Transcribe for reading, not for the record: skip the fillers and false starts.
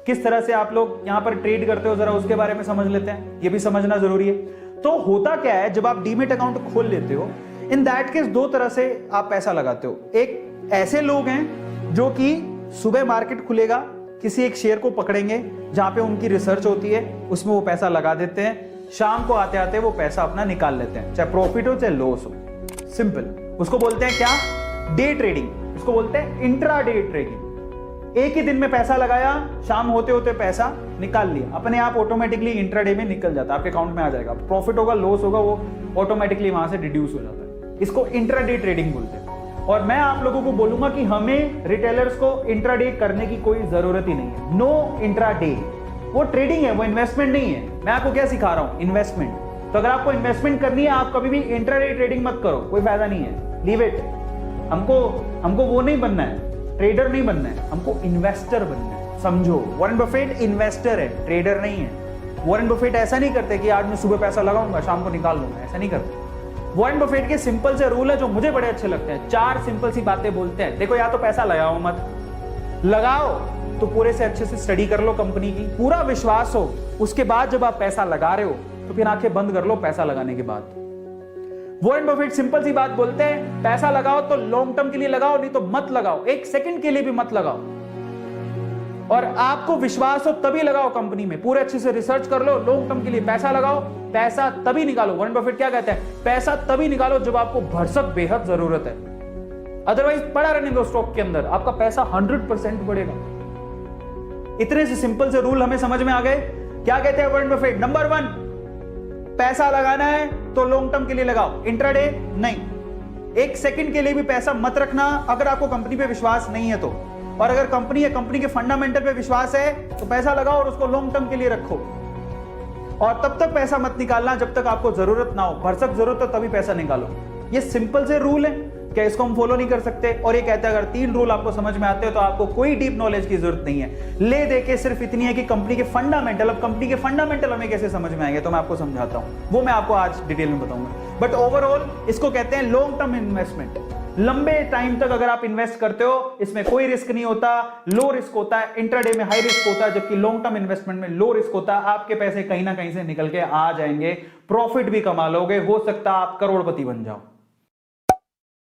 किस तरह से आप लोग यहां पर ट्रेड करते हो, जरा उसके बारे में समझ लेते हैं, ये भी समझना जरूरी है। तो होता क्या है, जब आप डीमेट अकाउंट खोल लेते हो, इन दैट केस दो तरह से आप पैसा लगाते हो। एक ऐसे लोग हैं जो कि सुबह मार्केट खुलेगा, किसी एक शेयर को पकड़ेंगे जहां पे उनकी रिसर्च होती है, उसमें वो पैसा लगा देते हैं, शाम को आते आते वो पैसा अपना निकाल लेते हैं, चाहे प्रॉफिट हो चाहे लॉस हो। सिंपल, उसको बोलते हैं क्या, डे ट्रेडिंग, उसको बोलते हैं इंट्रा डे ट्रेडिंग। एक ही दिन में पैसा लगाया, शाम होते होते पैसा निकाल लिया, अपने आप ऑटोमेटिकली इंट्राडे में निकल जाता है, आपके अकाउंट में आ जाएगा। प्रॉफिट होगा लॉस होगा वो ऑटोमेटिकली वहां से डिड्यूस हो जाता है। इसको इंट्राडे ट्रेडिंग बोलते हैं। और मैं आप लोगों को बोलूंगा कि हमें रिटेलर्स को इंट्राडे करने की कोई जरूरत ही नहीं है। नो इंट्राडे, वो ट्रेडिंग है, वो इन्वेस्टमेंट नहीं है। मैं आपको क्या सिखा रहा हूं, इन्वेस्टमेंट। तो अगर आपको इन्वेस्टमेंट करनी है, आप कभी भी इंट्राडे ट्रेडिंग मत करो, कोई फायदा नहीं है, लीव इट। हमको वो नहीं बनना है, ट्रेडर नहीं बनना है, हमको इन्वेस्टर बनना है, समझो। वॉरेन बफेट इन्वेस्टर है, ट्रेडर नहीं है। वॉरेन बफेट ऐसा नहीं करते कि आज मैं सुबह पैसा लगाऊंगा शाम को निकाल लूंगा, ऐसा नहीं करते। वॉरेन बफेट के सिंपल से रूल है जो मुझे बड़े अच्छे लगते हैं। 4 सिंपल सी बातें बोलते हैं। देखो, या तो पैसा लगाओ मत, लगाओ तो पूरे से अच्छे से स्टडी कर लो कंपनी की, पूरा विश्वास हो, उसके बाद जब आप पैसा लगा रहे हो तो फिर आंखें बंद कर लो पैसा लगाने के बाद। वॉरेन बफेट सिंपल सी बात बोलते हैं, पैसा लगाओ तो लॉन्ग टर्म के लिए लगाओ, नहीं तो मत लगाओ, 1 सेकंड के लिए भी मत लगाओ। और आपको विश्वास हो तभी लगाओ कंपनी में, पूरे अच्छे से रिसर्च कर लो, लॉन्ग टर्म के लिए पैसा लगाओ, पैसा तभी निकालो। वॉरेन बफेट क्या कहते हैं, पैसा तभी निकालो जब आपको भरसक बेहद जरूरत है, अदरवाइज पड़ा रहने दो स्टॉक के अंदर, आपका पैसा 100% बढ़ेगा। इतने से सिंपल से रूल हमें समझ में आ गए। क्या कहते हैं वॉरेन बफेट, नंबर 1, पैसा लगाना है तो लॉन्ग टर्म के लिए लगाओ, इंट्राडे नहीं। 1 सेकंड के लिए भी पैसा मत रखना अगर आपको कंपनी पे विश्वास नहीं है तो। और अगर कंपनी है, कंपनी के फंडामेंटल पे विश्वास है तो पैसा लगाओ और उसको लॉन्ग टर्म के लिए रखो। और तब तक पैसा मत निकालना जब तक आपको जरूरत ना हो, भरसक जरूरत हो तभी पैसा निकालो। ये सिंपल से रूल है, क्या इसको हम फॉलो नहीं कर सकते? और ये कहते हैं अगर 3 रूल आपको समझ में आते हो तो आपको कोई डीप नॉलेज की जरूरत नहीं है। ले दे के सिर्फ इतनी है कि कंपनी के फंडामेंटल, अब कंपनी के फंडामेंटल हमें कैसे समझ में आएंगे तो मैं आपको समझाता हूं, वो मैं आपको आज डिटेल में बताऊंगा। बट ओवरऑल इसको कहते हैं लॉन्ग टर्म इन्वेस्टमेंट। लंबे टाइम तक अगर आप इन्वेस्ट करते हो, इसमें कोई रिस्क नहीं होता, लो रिस्क होता है। इंट्राडे में हाई रिस्क होता है, जबकि लॉन्ग टर्म इन्वेस्टमेंट में लो रिस्क होता है। आपके पैसे कहीं ना कहीं से निकल के आ जाएंगे, प्रॉफिट भी कमा लोगे, हो सकता है आप करोड़पति बन जाओ।